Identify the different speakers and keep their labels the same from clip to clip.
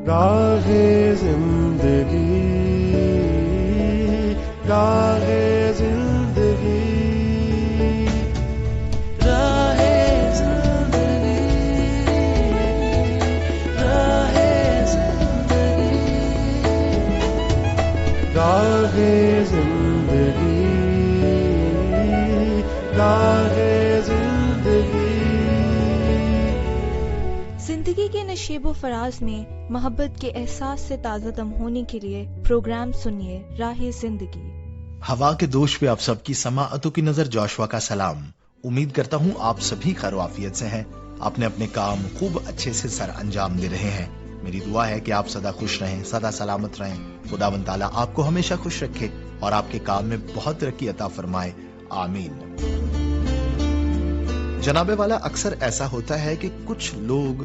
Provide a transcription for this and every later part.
Speaker 1: گاہے زندگی گاہے زندگی راہ زندگی راہ زندگی گاہے زندگی گاہے زندگی.
Speaker 2: زندگی کے نشیب و فراز میں محبت کے احساس سے تازہ دم ہونے کے لیے پروگرام سنیے راہ زندگی.
Speaker 3: ہوا کے دوش پہ آپ سب کی سماعتوں کی نظر جوشوا کا سلام. امید کرتا ہوں آپ سبھی خیر و عافیت سے ہیں، اپنے اپنے کام خوب اچھے سے سر انجام دے رہے ہیں. میری دعا ہے کہ آپ سدا خوش رہیں، سدا سلامت رہیں. خداوند تعالیٰ آپ کو ہمیشہ خوش رکھے اور آپ کے کام میں بہت ترقی عطا فرمائے، آمین. جناب والا، اکثر ایسا ہوتا ہے کہ کچھ لوگ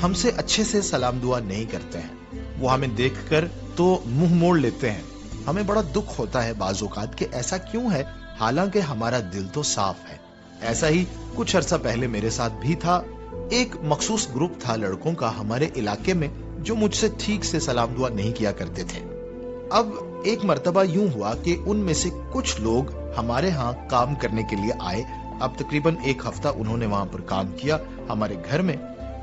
Speaker 3: ہم سے اچھے سے سلام دعا نہیں کرتے ہیں. وہ ہمیں دیکھ کر تو منہ موڑ لیتے ہیں. ہمیں بڑا دکھ ہوتا ہے بعض اوقات کہ ایسا کیوں ہے، حالانکہ ہمارا دل تو صاف ہے. ایسا ہی کچھ عرصہ پہلے میرے ساتھ بھی تھا. ایک مخصوص گروپ تھا لڑکوں کا ہمارے علاقے میں جو مجھ سے ٹھیک سے سلام دعا نہیں کیا کرتے تھے. اب ایک مرتبہ یوں ہوا کہ ان میں سے کچھ لوگ ہمارے ہاں کام کرنے کے لیے آئے. اب تقریباً ایک ہفتہ انہوں نے وہاں پر کام کیا ہمارے گھر میں،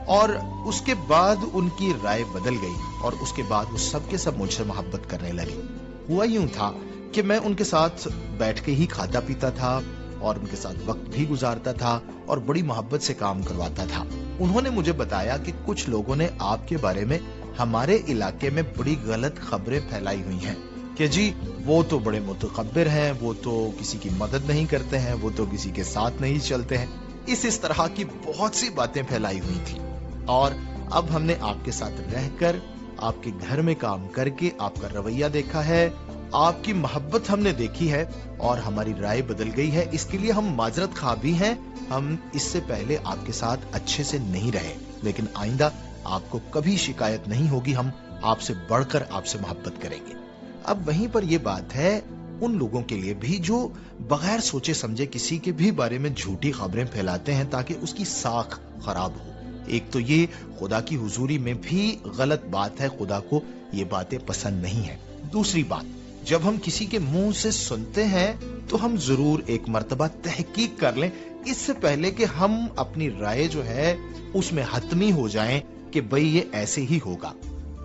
Speaker 3: اور اس کے بعد ان کی رائے بدل گئی اور اس کے بعد وہ سب کے سب مجھ سے محبت کرنے لگے. ہوا یوں تھا کہ میں ان کے ساتھ بیٹھ کے ہی کھاتا پیتا تھا اور ان کے ساتھ وقت بھی گزارتا تھا اور بڑی محبت سے کام کرواتا تھا. انہوں نے مجھے بتایا کہ کچھ لوگوں نے آپ کے بارے میں ہمارے علاقے میں بڑی غلط خبریں پھیلائی ہوئی ہیں کہ جی وہ تو بڑے متکبر ہیں، وہ تو کسی کی مدد نہیں کرتے ہیں، وہ تو کسی کے ساتھ نہیں چلتے ہیں. اس طرح کی بہت سی باتیں پھیلائی ہوئی تھی. اور اب ہم نے آپ کے ساتھ رہ کر، آپ کے گھر میں کام کر کے آپ کا رویہ دیکھا ہے، آپ کی محبت ہم نے دیکھی ہے اور ہماری رائے بدل گئی ہے. اس کے لیے ہم معذرت خواہ بھی ہیں. ہم اس سے پہلے آپ کے ساتھ اچھے سے نہیں رہے، لیکن آئندہ آپ کو کبھی شکایت نہیں ہوگی. ہم آپ سے بڑھ کر آپ سے محبت کریں گے. اب وہیں پر یہ بات ہے ان لوگوں کے لیے بھی جو بغیر سوچے سمجھے کسی کے بھی بارے میں جھوٹی خبریں پھیلاتے ہیں تاکہ اس کی ساکھ خراب ہو. ایک تو یہ خدا کی حضوری میں بھی غلط بات ہے، خدا کو یہ باتیں پسند نہیں ہے. دوسری بات، جب ہم کسی کے منہ سے سنتے ہیں تو ہم ضرور ایک مرتبہ تحقیق کر لیں اس سے پہلے کہ ہم اپنی رائے جو ہے اس میں حتمی ہو جائیں کہ بھئی یہ ایسے ہی ہوگا.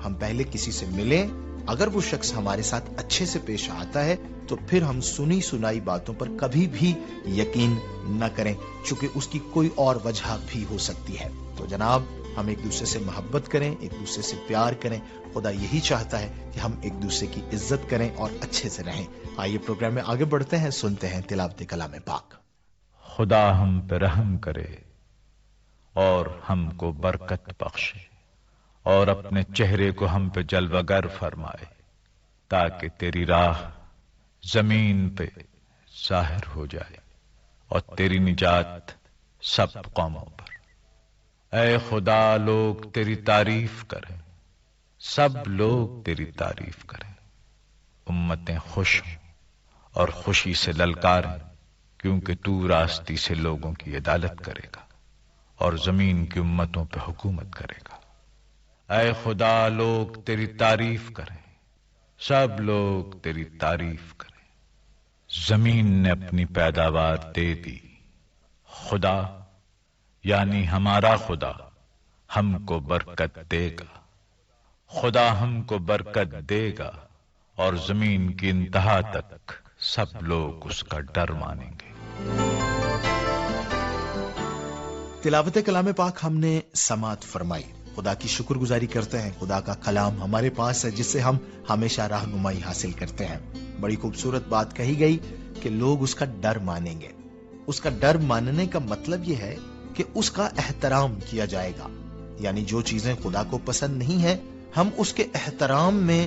Speaker 3: ہم پہلے کسی سے ملیں، اگر وہ شخص ہمارے ساتھ اچھے سے پیش آتا ہے تو پھر ہم سنی سنائی باتوں پر کبھی بھی یقین نہ کریں، چونکہ اس کی کوئی اور وجہ بھی ہو سکتی ہے. تو جناب، ہم ایک دوسرے سے محبت کریں، ایک دوسرے سے پیار کریں. خدا یہی چاہتا ہے کہ ہم ایک دوسرے کی عزت کریں اور اچھے سے رہیں. آئیے پروگرام میں آگے بڑھتے ہیں، سنتے ہیں تلاوت کلام پاک.
Speaker 4: خدا ہم پہ رحم کرے اور ہم کو برکت بخشے اور اپنے چہرے کو ہم پہ جلوہ گر فرمائے، تاکہ تیری راہ زمین پہ ظاہر ہو جائے اور تیری نجات سب قوموں پر. اے خدا، لوگ تیری تعریف کریں، سب لوگ تیری تعریف کریں. امتیں خوش ہوں اور خوشی سے للکاریں، کیونکہ تو راستی سے لوگوں کی عدالت کرے گا اور زمین کی امتوں پہ حکومت کرے گا. اے خدا، لوگ تیری تعریف کریں، سب لوگ تیری تعریف کریں. زمین نے اپنی پیداوار دے دی. خدا یعنی ہمارا خدا ہم کو برکت دے گا. خدا ہم کو برکت دے گا اور زمین کی انتہا تک سب لوگ اس کا ڈر مانیں گے.
Speaker 3: تلاوت کلام پاک ہم نے سماعت فرمائی. خدا کی شکر گزاری کرتے ہیں. خدا کا کلام ہمارے پاس ہے جس سے ہم ہمیشہ رہنمائی حاصل کرتے ہیں. بڑی خوبصورت بات کہی گئی کہ لوگ اس کا ڈر مانیں گے. اس کا ڈر ماننے کا مطلب یہ ہے کہ اس کا احترام کیا جائے گا. یعنی جو چیزیں خدا کو پسند نہیں ہیں، ہم اس کے احترام میں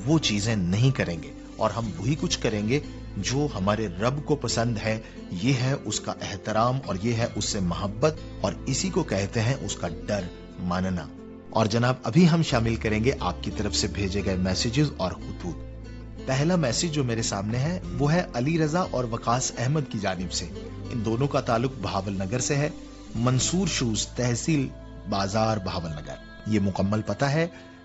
Speaker 3: وہ چیزیں نہیں کریں گے، اور ہم وہی کچھ کریں گے جو ہمارے رب کو پسند ہے. یہ ہے اس کا احترام اور یہ ہے اس سے محبت، اور اسی کو کہتے ہیں اس کا ڈر ماننا. اور جناب، ابھی ہم شامل کریں گے آپ کی طرف سے بھیجے گئے میسیجز اور خطوط. پہلا میسیج جو میرے سامنے ہے وہ ہے علی رضا اور وقاص احمد کی جانب سے. ان دونوں کا تعلق بہاول نگر سے ہے. منصور شوز، تحصیل بازار، بہاول نگر. یہ مکمل پتہ ہے.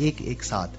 Speaker 3: 117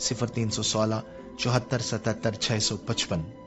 Speaker 3: 0316 74 77 655।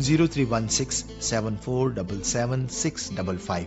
Speaker 3: 0316 7477 655।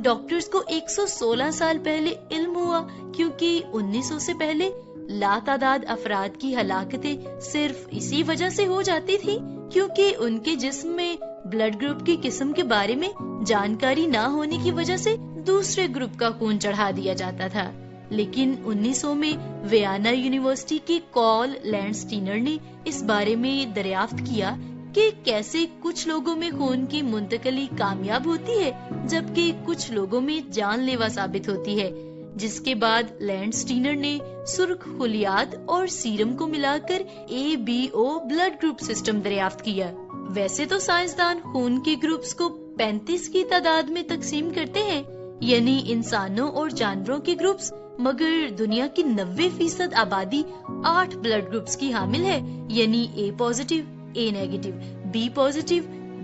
Speaker 5: ڈاکٹرز کو 116 سال پہلے علم ہوا، کیونکہ 1900 سے پہلے لاتعداد افراد کی ہلاکتیں صرف اسی وجہ سے ہو جاتی تھی کیونکہ ان کے جسم میں بلڈ گروپ کی قسم کے بارے میں جانکاری نہ ہونے کی وجہ سے دوسرے گروپ کا خون چڑھا دیا جاتا تھا۔ لیکن 1900 میں ویانا یونیورسٹی کے کارل لینڈسٹینر نے اس بارے میں دریافت کیا کہ کیسے کچھ لوگوں میں خون کی منتقلی کامیاب ہوتی ہے جبکہ کچھ لوگوں میں جان لیوا ثابت ہوتی ہے، جس کے بعد لینڈسٹینر نے سرخ خلیات اور سیرم کو ملا کر ABO بلڈ گروپ سسٹم دریافت کیا۔ ویسے تو سائنسدان خون کے گروپس کو 35 کی تعداد میں تقسیم کرتے ہیں، یعنی انسانوں اور جانوروں کے گروپس، مگر دنیا کی 90% آبادی 8 بلڈ گروپس کی حامل ہے، یعنی A positive, A negative, B positive,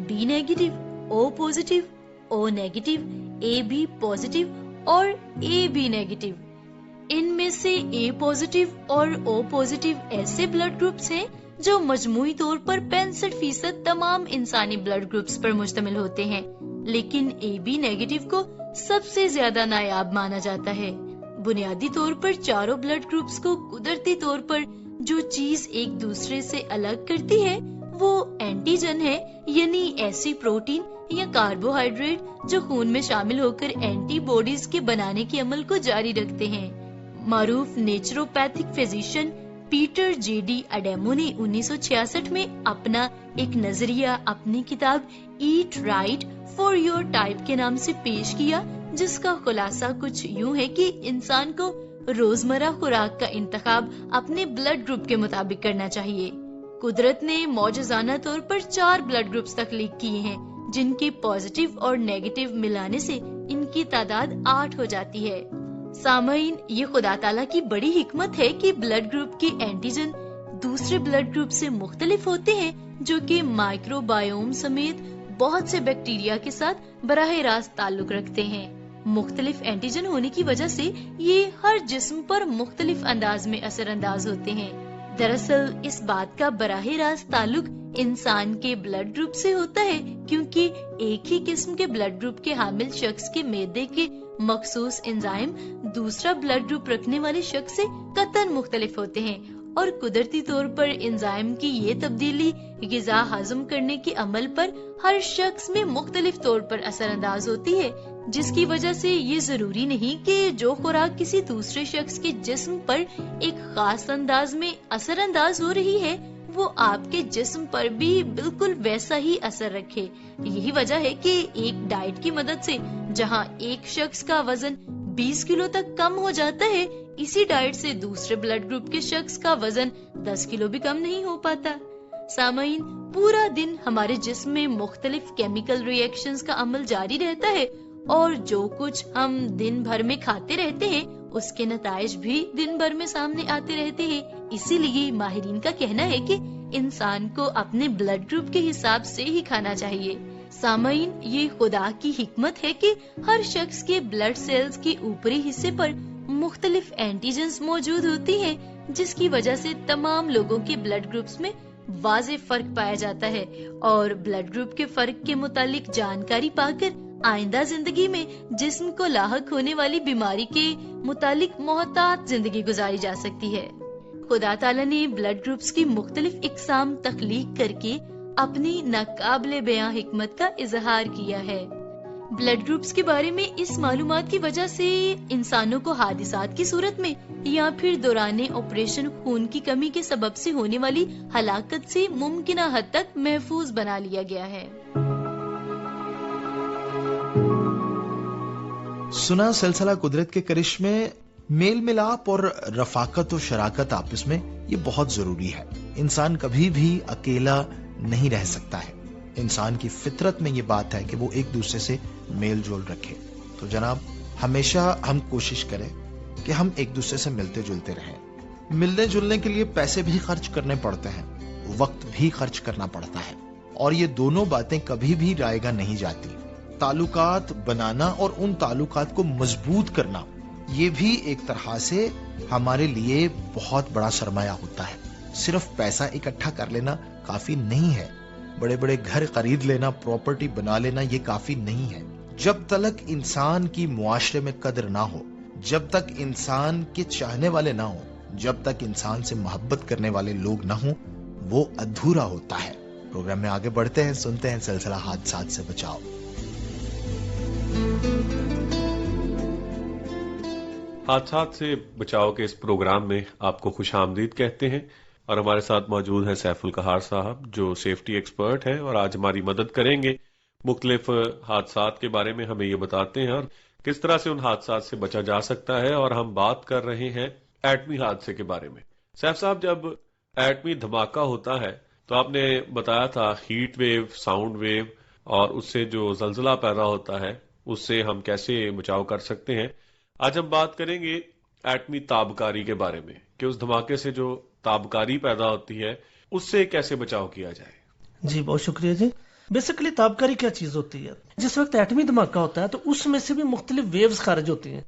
Speaker 5: B negative, O positive, O negative, AB positive اور AB نیگیٹو۔ ان میں سے A پازیٹیو اور O پازیٹیو ایسے بلڈ گروپس ہیں جو مجموعی طور پر 65% تمام انسانی بلڈ گروپس پر مشتمل ہوتے ہیں، لیکن AB نیگیٹو کو سب سے زیادہ نایاب مانا جاتا ہے۔ بنیادی طور پر چاروں بلڈ گروپس کو قدرتی طور پر جو چیز ایک دوسرے سے الگ کرتی ہے وہ اینٹیجن ہے، یعنی ایسی پروٹین یا کاربوہائیڈریٹ جو خون میں شامل ہو کر اینٹی باڈیز کے بنانے کے عمل کو جاری رکھتے ہیں۔ معروف naturopathic physician Peter JD Adamo نے 1966 میں اپنا ایک نظریہ اپنی کتاب eat right for your type کے نام سے پیش کیا، جس کا خلاصہ کچھ یوں ہے کہ انسان کو روزمرہ خوراک کا انتخاب اپنے بلڈ گروپ کے مطابق کرنا چاہیے۔ قدرت نے معجزانہ طور پر 4 بلڈ گروپس تخلیق کیے ہیں جن کے پازیٹیو اور نیگیٹو ملانے سے ان کی تعداد 8 ہو جاتی ہے۔ سامعین، یہ خدا تعالیٰ کی بڑی حکمت ہے کہ بلڈ گروپ کے اینٹیجن دوسرے بلڈ گروپ سے مختلف ہوتے ہیں، جو کہ مائکرو بائیوم سمیت بہت سے بیکٹیریا کے ساتھ براہ راست تعلق رکھتے ہیں۔ مختلف اینٹیجن ہونے کی وجہ سے یہ ہر جسم پر مختلف انداز میں اثر انداز ہوتے ہیں۔ دراصل اس بات کا براہ راست تعلق انسان کے بلڈ گروپ سے ہوتا ہے، کیونکہ ایک ہی قسم کے بلڈ گروپ کے حامل شخص کے معدے کے مخصوص انزائم دوسرا بلڈ گروپ رکھنے والے شخص سے قطعاً مختلف ہوتے ہیں، اور قدرتی طور پر انزائم کی یہ تبدیلی غذا ہضم کرنے کے عمل پر ہر شخص میں مختلف طور پر اثر انداز ہوتی ہے، جس کی وجہ سے یہ ضروری نہیں کہ جو خوراک کسی دوسرے شخص کے جسم پر ایک خاص انداز میں اثر انداز ہو رہی ہے وہ آپ کے جسم پر بھی بالکل ویسا ہی اثر رکھے۔ یہی وجہ ہے کہ ایک ڈائٹ کی مدد سے جہاں ایک شخص کا وزن 20 کلو تک کم ہو جاتا ہے، اسی ڈائٹ سے دوسرے بلڈ گروپ کے شخص کا وزن 10 کلو بھی کم نہیں ہو پاتا۔ سامعین، پورا دن ہمارے جسم میں مختلف کیمیکل ری ایکشنز کا عمل جاری رہتا ہے، اور جو کچھ ہم دن بھر میں کھاتے رہتے ہیں اس کے نتائج بھی دن بھر میں سامنے آتے رہتے ہیں۔ اسی لیے ماہرین کا کہنا ہے کہ انسان کو اپنے بلڈ گروپ کے حساب سے ہی کھانا چاہیے۔ سامعین، یہ خدا کی حکمت ہے کہ ہر شخص کے بلڈ سیلز کے اوپری حصے پر مختلف اینٹیجنز موجود ہوتی ہیں، جس کی وجہ سے تمام لوگوں کے بلڈ گروپس میں واضح فرق پایا جاتا ہے، اور بلڈ گروپ کے فرق کے متعلق جانکاری پا کر آئندہ زندگی میں جسم کو لاحق ہونے والی بیماری کے متعلق محتاط زندگی گزاری جا سکتی ہے۔ خدا تعالیٰ نے بلڈ گروپس کی مختلف اقسام تخلیق کر کے اپنی ناقابل بیاں حکمت کا اظہار کیا ہے۔ بلڈ گروپس کے بارے میں اس معلومات کی وجہ سے انسانوں کو حادثات کی صورت میں یا پھر دوران آپریشن خون کی کمی کے سبب سے ہونے والی ہلاکت سے ممکنہ حد تک محفوظ بنا لیا گیا ہے۔
Speaker 3: سنا سلسلہ قدرت کے کرشمے، میل ملاپ اور رفاقت و شراکت آپس میں یہ بہت ضروری ہے۔ انسان کبھی بھی اکیلا نہیں رہ سکتا ہے۔ انسان کی فطرت میں یہ بات ہے کہ وہ ایک دوسرے سے میل جول رکھے۔ تو جناب، ہمیشہ ہم کوشش کریں کہ ہم ایک دوسرے سے ملتے جلتے رہیں۔ ملنے جلنے کے لیے پیسے بھی خرچ کرنے پڑتے ہیں، وقت بھی خرچ کرنا پڑتا ہے، اور یہ دونوں باتیں کبھی بھی رائے گاہ نہیں جاتی۔ تعلقات بنانا اور ان تعلقات کو مضبوط کرنا، یہ بھی ایک طرح سے ہمارے لیے بہت بڑا سرمایہ ہوتا ہے۔ صرف پیسہ اکٹھا کر لینا کافی نہیں ہے، بڑے بڑے گھر خرید لینا، پراپرٹی بنا لینا یہ کافی نہیں ہے۔ جب تک انسان کی معاشرے میں قدر نہ ہو، جب تک انسان کے چاہنے والے نہ ہوں، جب تک انسان سے محبت کرنے والے لوگ نہ ہوں، وہ ادھورا ہوتا ہے۔ پروگرام میں آگے بڑھتے ہیں، سنتے ہیں سلسلہ حادثات سے بچاؤ۔
Speaker 6: حادثات سے بچاؤ کے اس پروگرام میں آپ کو خوش آمدید کہتے ہیں، اور ہمارے ساتھ موجود ہیں سیف القہار صاحب جو سیفٹی ایکسپرٹ ہیں، اور آج ہماری مدد کریں گے۔ مختلف حادثات کے بارے میں ہمیں یہ بتاتے ہیں اور کس طرح سے ان حادثات سے بچا جا سکتا ہے، اور ہم بات کر رہے ہیں ایٹمی حادثے کے بارے میں۔ سیف صاحب، جب ایٹمی دھماکہ ہوتا ہے تو آپ نے بتایا تھا ہیٹ ویو، ساؤنڈ ویو، اور اس سے جو زلزلہ پیدا ہوتا ہے اس سے ہم کیسے بچاؤ کر سکتے ہیں۔ آج ہم بات کریں گے ایٹمی تابکاری کے بارے میں کہ اس دھماکے سے جو تابکاری پیدا ہوتی ہے اس سے کیسے بچاؤ کیا جائے۔
Speaker 7: جی بہت شکریہ جی۔ بیسیکلی تابکاری کیا چیز ہوتی ہے؟ جس وقت ایٹمی دھماکہ ہوتا ہے تو اس میں سے بھی مختلف ویوز خارج ہوتی ہیں،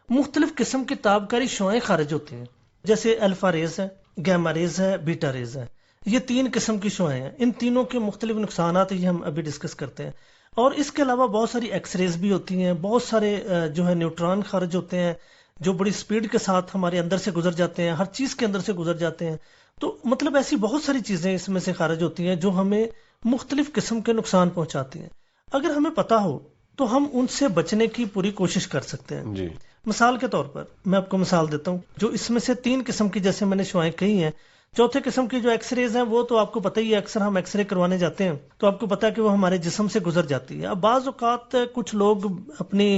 Speaker 7: مختلف قسم کی تابکاری شعاعیں خارج ہوتی ہیں، جیسے الفا ریز ہے، گیما ریز ہے، بیٹا ریز ہے۔ یہ 3 قسم کی شعاعیں ہیں، ان تینوں کے مختلف نقصانات یہ ہم ابھی ڈسکس کرتے ہیں۔ اور اس کے علاوہ بہت ساری ایکس ریز بھی ہوتی ہیں، بہت سارے جو ہے نیوٹران خارج ہوتے ہیں جو بڑی سپیڈ کے ساتھ ہمارے اندر سے گزر جاتے ہیں، ہر چیز کے اندر سے گزر جاتے ہیں۔ تو مطلب ایسی بہت ساری چیزیں اس میں سے خارج ہوتی ہیں جو ہمیں مختلف قسم کے نقصان پہنچاتی ہیں۔ اگر ہمیں پتہ ہو تو ہم ان سے بچنے کی پوری کوشش کر سکتے ہیں۔
Speaker 6: جی،
Speaker 7: مثال کے طور پر میں آپ کو مثال دیتا ہوں، جو اس میں سے 3 قسم کی جیسے میں نے شعاعیں کہی ہیں، چوتھے قسم کی جو ایکس ریز ہیں وہ تو آپ کو پتہ ہی ہے، اکثر ہم ایکس رے کروانے جاتے ہیں تو آپ کو پتہ ہے کہ وہ ہمارے جسم سے گزر جاتی ہے۔ اب بعض اوقات کچھ لوگ اپنی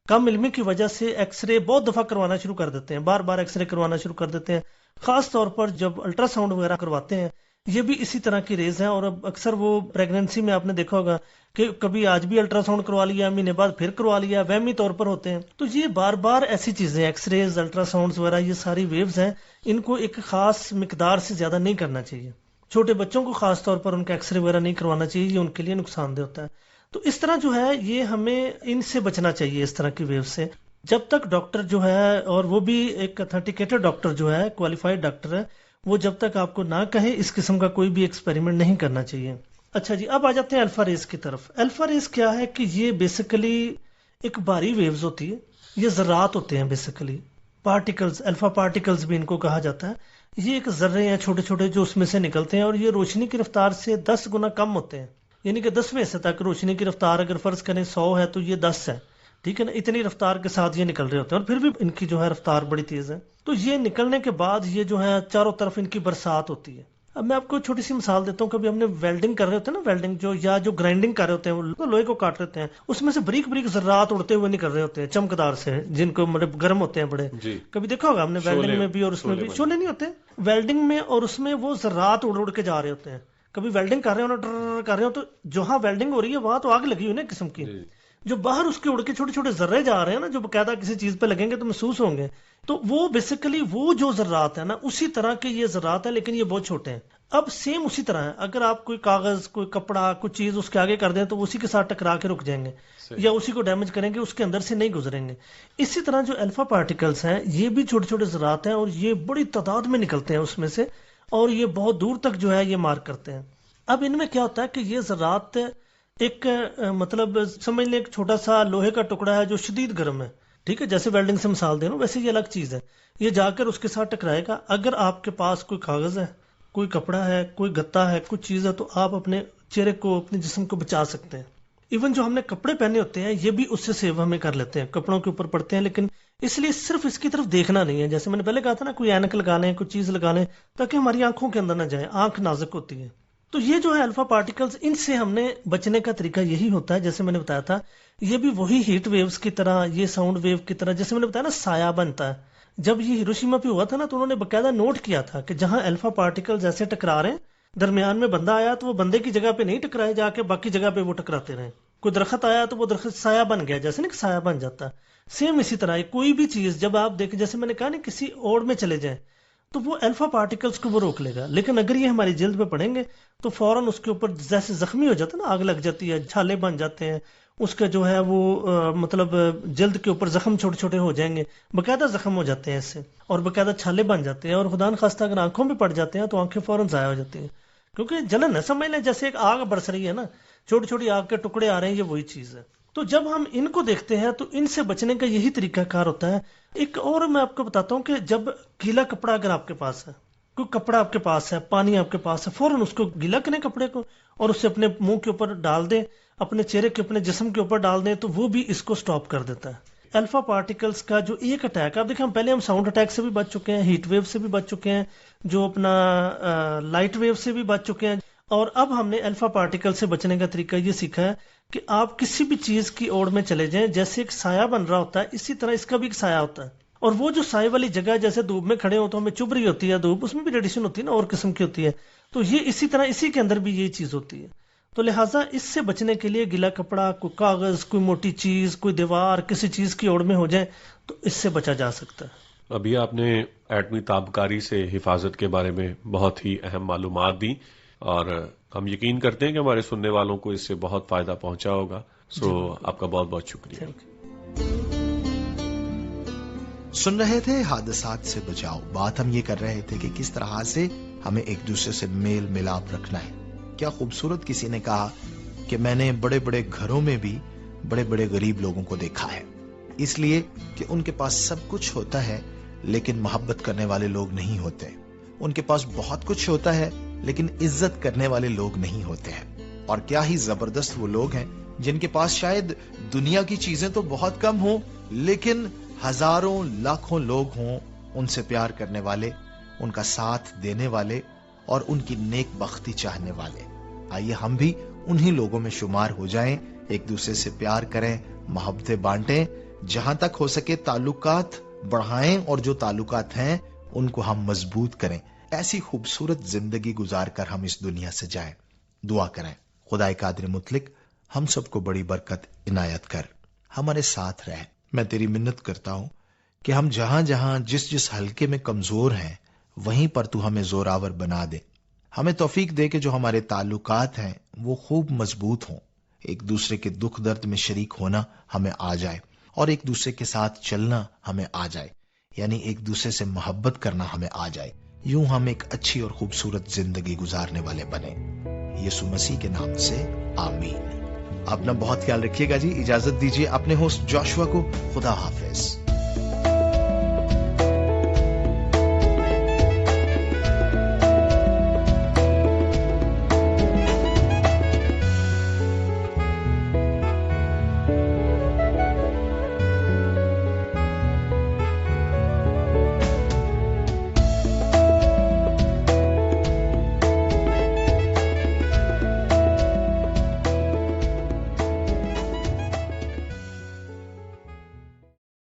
Speaker 7: کم علمی کی وجہ سے ایکس رے بہت دفعہ کروانا شروع کر دیتے ہیں، بار بار ایکس رے کروانا شروع کر دیتے ہیں، خاص طور پر جب الٹرا ساؤنڈ وغیرہ کرواتے ہیں۔ یہ بھی اسی طرح کی ریز ہیں، اور اب اکثر وہ پریگننسی میں آپ نے دیکھا ہوگا کہ کبھی آج بھی الٹرا ساؤنڈ کروا لیا، مہینے بعد پھر کروا لیا، وہمی طور پر ہوتے ہیں۔ تو یہ بار بار ایسی چیزیں، ایکس ریز، الٹرا ساؤنڈز وغیرہ، یہ ساری ویوز ہیں، ان کو ایک خاص مقدار سے زیادہ نہیں کرنا چاہیے۔ چھوٹے بچوں کو خاص طور پر ان کا ایکس رے وغیرہ نہیں کروانا چاہیے، یہ ان کے لیے نقصان دہ ہوتا ہے۔ تو اس طرح جو ہے یہ ہمیں ان سے بچنا چاہیے، اس طرح کی ویو سے۔ جب تک ڈاکٹر جو ہے، اور وہ بھی ایک اتھینٹیکیٹڈ ڈاکٹر جو ہے، کوالیفائڈ ڈاکٹر ہے، وہ جب تک آپ کو نہ کہے اس قسم کا کوئی بھی ایکسپیریمنٹ نہیں کرنا چاہیے۔ اچھا جی، اب آ جاتے ہیں الفا ریز کی طرف۔ الفا ریز کیا ہے کہ یہ بیسیکلی ایک بھاری ویوز ہوتی ہے، یہ ذرات ہوتے ہیں بیسیکلی، پارٹیکلز، الفا پارٹیکلز بھی ان کو کہا جاتا ہے۔ یہ ایک ذرے ہیں چھوٹے چھوٹے جو اس میں سے نکلتے ہیں، اور یہ روشنی کی رفتار سے 10 گنا کم ہوتے ہیں، یعنی کہ 10ویں حصے تک روشنی کی رفتار اگر فرض کریں 100 ہے تو یہ 10 ہے، ٹھیک ہے نا، اتنی رفتار کے ساتھ یہ نکل رہے ہوتے ہیں، اور پھر بھی ان کی جو ہے رفتار بڑی تیز ہے۔ تو یہ نکلنے کے بعد یہ جو ہے چاروں طرف ان کی برسات ہوتی ہے۔ اب میں آپ کو چھوٹی سی مثال دیتا ہوں، کبھی ہم نے ویلڈنگ کر رہے ہوتے ہیں نا، ویلڈنگ جو گرائنڈنگ کر رہے ہوتے ہیں، لوہے کو کاٹ رہے ہیں، اس میں سے بریک بریک ذرات اڑتے ہوئے نکل رہے ہوتے ہیں چمکدار سے، جن کو مطلب گرم ہوتے ہیں بڑے۔
Speaker 6: جی،
Speaker 7: کبھی دیکھا ہوگا ہم نے ویلڈنگ میں بھی، اور اس میں بھی شعلے نہیں ہوتے ویلڈنگ میں، اور اس میں وہ ذرات اڑ اڑ کے جا رہے ہوتے ہیں۔ کبھی ویلڈنگ کر رہے ہو نا، ڈر کر رہے ہو، تو جہاں ویلڈنگ ہو رہی ہے وہاں تو آگ لگی ہوئی نا قسم کی، جو باہر اس کے اڑ کے چھوٹے چھوٹے ذرے جا رہے ہیں نا، جو باقاعدہ کسی چیز پہ لگیں گے تو محسوس ہوں گے، تو وہ بیسیکلی وہ جو ذرات ہیں نا، اسی طرح کے یہ ذرات ہیں، لیکن یہ بہت چھوٹے ہیں۔ اب سیم اسی طرح ہے، اگر آپ کوئی کاغذ، کوئی کپڑا، کوئی چیز اس کے آگے کر دیں تو وہ اسی کے ساتھ ٹکرا کے رک جائیں گے، یا اسی کو ڈیمیج کریں گے، اس کے اندر سے نہیں گزریں گے۔ اسی طرح جو الفا پارٹیکلز ہیں یہ بھی چھوٹے چھوٹے ذرات ہیں، اور یہ بڑی تعداد میں نکلتے ہیں اس میں سے، اور یہ بہت دور تک جو ہے یہ مار کرتے ہیں۔ اب ان میں کیا ہوتا ہے کہ یہ ذرات ایک مطلب سمجھ لیں ایک چھوٹا سا لوہے کا ٹکڑا ہے جو شدید گرم ہے، ٹھیک ہے، جیسے ویلڈنگ سے مثال دے رہا ہوں، ویسے یہ الگ چیز ہے، یہ جا کر اس کے ساتھ ٹکرائے گا۔ اگر آپ کے پاس کوئی کاغذ ہے، کوئی کپڑا ہے، کوئی گتا ہے، کچھ چیز ہے، تو آپ اپنے چہرے کو، اپنے جسم کو بچا سکتے ہیں۔ ایون جو ہم نے کپڑے پہنے ہوتے ہیں یہ بھی اس سے سیو ہمیں کر لیتے ہیں، کپڑوں کے اوپر پڑتے ہیں، لیکن اس لیے صرف اس کی طرف دیکھنا نہیں ہے، جیسے میں نے پہلے کہا تھا نا، کوئی اینک لگا لیں، کوئی چیز لگا لیں تاکہ ہماری آنکھوں کے اندر نہ جائے، آنکھ نازک ہوتی ہے۔ تو یہ جو ہے الفا پارٹیکلز، ان سے ہم نے بچنے کا طریقہ یہی ہوتا ہے، جیسے میں نے بتایا تھا، یہ بھی وہی ہیٹ ویوز کی طرح، یہ ساؤنڈ ویو کی طرح، جیسے میں نے بتایا نا سایہ بنتا ہے۔ جب یہ ہیروشیما پہ ہوا تھا نا، تو انہوں نے باقاعدہ نوٹ کیا تھا کہ جہاں الفا پارٹیکلز ایسے ٹکرا رہے ہیں، درمیان میں بندہ آیا تو وہ بندے کی جگہ پہ نہیں ٹکرائے جا کے، باقی جگہ پہ وہ ٹکراتے رہے۔ کوئی درخت آیا تو وہ درخت سایہ بن گیا، جیسے نا سایہ بن جاتا ہے، سیم اسی طرح کوئی بھی چیز جب آپ دیکھیں، جیسے میں نے کہا نا کسی اوڑ میں چلے جائیں تو وہ الفا پارٹیکلز کو وہ روک لے گا، لیکن اگر یہ ہماری جلد پہ پڑیں گے تو فوراً اس کے اوپر جیسے زخمی ہو جاتا ہے نا، آگ لگ جاتی ہے، چھالے بن جاتے ہیں، اس کا جو ہے وہ مطلب جلد کے اوپر زخم چھوٹے چھوٹے ہو جائیں گے، باقاعدہ زخم ہو جاتے ہیں اس سے، اور باقاعدہ چھالے بن جاتے ہیں، اور خدا نخواستہ اگر آنکھوں پہ پڑ جاتے ہیں تو آنکھیں فوراً ضائع ہو جاتی ہیں، کیونکہ جلن ہے، سمجھ لیں جیسے ایک آگ برس رہی ہے نا، چھوٹی چھوٹی آگ کے ٹکڑے آ رہے ہیں، یہ وہی چیز ہے۔ تو جب ہم ان کو دیکھتے ہیں تو ان سے بچنے کا یہی طریقہ کار ہوتا ہے. ایک اور میں آپ کو بتاتا ہوں کہ جب گیلا کپڑا اگر آپ کے پاس ہے، کوئی کپڑا آپ کے پاس ہے، پانی آپ کے پاس ہے، فوراً اس کو گیلا کریں کپڑے کو اور اسے اپنے منہ کے اوپر ڈال دیں، اپنے چہرے کے اپنے جسم کے اوپر ڈال دیں، تو وہ بھی اس کو سٹاپ کر دیتا ہے. الفا پارٹیکلز کا جو ایک اٹیک، آپ دیکھیں پہلے ہم ساؤنڈ اٹیک سے بھی بچ چکے ہیں، ہیٹ ویو سے بھی بچ چکے ہیں، جو اپنا لائٹ ویو سے بھی بچ چکے ہیں، اور اب ہم نے الفا پارٹیکل سے بچنے کا طریقہ یہ سیکھا ہے کہ آپ کسی بھی چیز کی اوڑ میں چلے جائیں، جیسے ایک سایہ بن رہا ہوتا ہے اسی طرح اس کا بھی ایک سایہ ہوتا ہے، اور وہ جو سائے والی جگہ جیسے دھوپ میں کھڑے ہو تو ہمیں چبھ رہی ہوتی ہے دھوپ، اس میں بھی ریڈیشن ہوتی ہے نا، اور قسم کی ہوتی ہے، تو یہ اسی طرح اسی کے اندر بھی یہ چیز ہوتی ہے. تو لہٰذا اس سے بچنے کے لیے گیلا کپڑا، کوئی کاغذ، کوئی موٹی چیز، کوئی دیوار کسی چیز کی اوڑ میں ہو جائے تو اس سے بچا جا سکتا ہے.
Speaker 6: ابھی آپ نے ایٹمی تابکاری سے حفاظت کے بارے میں بہت ہی اہم معلومات دی، اور ہم یقین کرتے ہیں کہ ہمارے سننے والوں کو اس سے بہت فائدہ پہنچا ہوگا. آپ کا بہت بہت شکریہ.
Speaker 3: سن رہے تھے حادثات سے بچاؤ. بات ہم یہ کر رہے تھے کہ کس طرح سے ہمیں ایک دوسرے سے میل ملاپ رکھنا ہے. کیا خوبصورت کسی نے کہا کہ میں نے بڑے بڑے گھروں میں بھی بڑے بڑے غریب لوگوں کو دیکھا ہے، اس لیے کہ ان کے پاس سب کچھ ہوتا ہے لیکن محبت کرنے والے لوگ نہیں ہوتے. ان کے پاس بہت کچھ ہوتا ہے لیکن عزت کرنے والے لوگ نہیں ہوتے ہیں. اور کیا ہی زبردست وہ لوگ ہیں جن کے پاس شاید دنیا کی چیزیں تو بہت کم ہوں لیکن ہزاروں لاکھوں لوگ ہوں ان سے پیار کرنے والے، ان کا ساتھ دینے والے اور ان کی نیک بختی چاہنے والے. آئیے ہم بھی انہی لوگوں میں شمار ہو جائیں، ایک دوسرے سے پیار کریں، محبتیں بانٹیں، جہاں تک ہو سکے تعلقات بڑھائیں، اور جو تعلقات ہیں ان کو ہم مضبوط کریں. ایسی خوبصورت زندگی گزار کر ہم اس دنیا سے جائیں. دعا کریں خدائے قادر مطلق ہم سب کو بڑی برکت عنایت کر، ہمارے ساتھ رہے. میں تیری منت کرتا ہوں کہ ہم جہاں جہاں جس جس حلقے میں کمزور ہیں وہیں پر تو ہمیں زوراور بنا دے. ہمیں توفیق دے کہ جو ہمارے تعلقات ہیں وہ خوب مضبوط ہوں، ایک دوسرے کے دکھ درد میں شریک ہونا ہمیں آ جائے، اور ایک دوسرے کے ساتھ چلنا ہمیں آ جائے، یعنی ایک دوسرے سے محبت کرنا ہمیں آ جائے. یوں ہم ایک اچھی اور خوبصورت زندگی گزارنے والے بنے. یسوع مسیح کے نام سے آمین. اپنا بہت خیال رکھیے گا جی. اجازت دیجیے اپنے ہوسٹ جوشوا کو. خدا حافظ.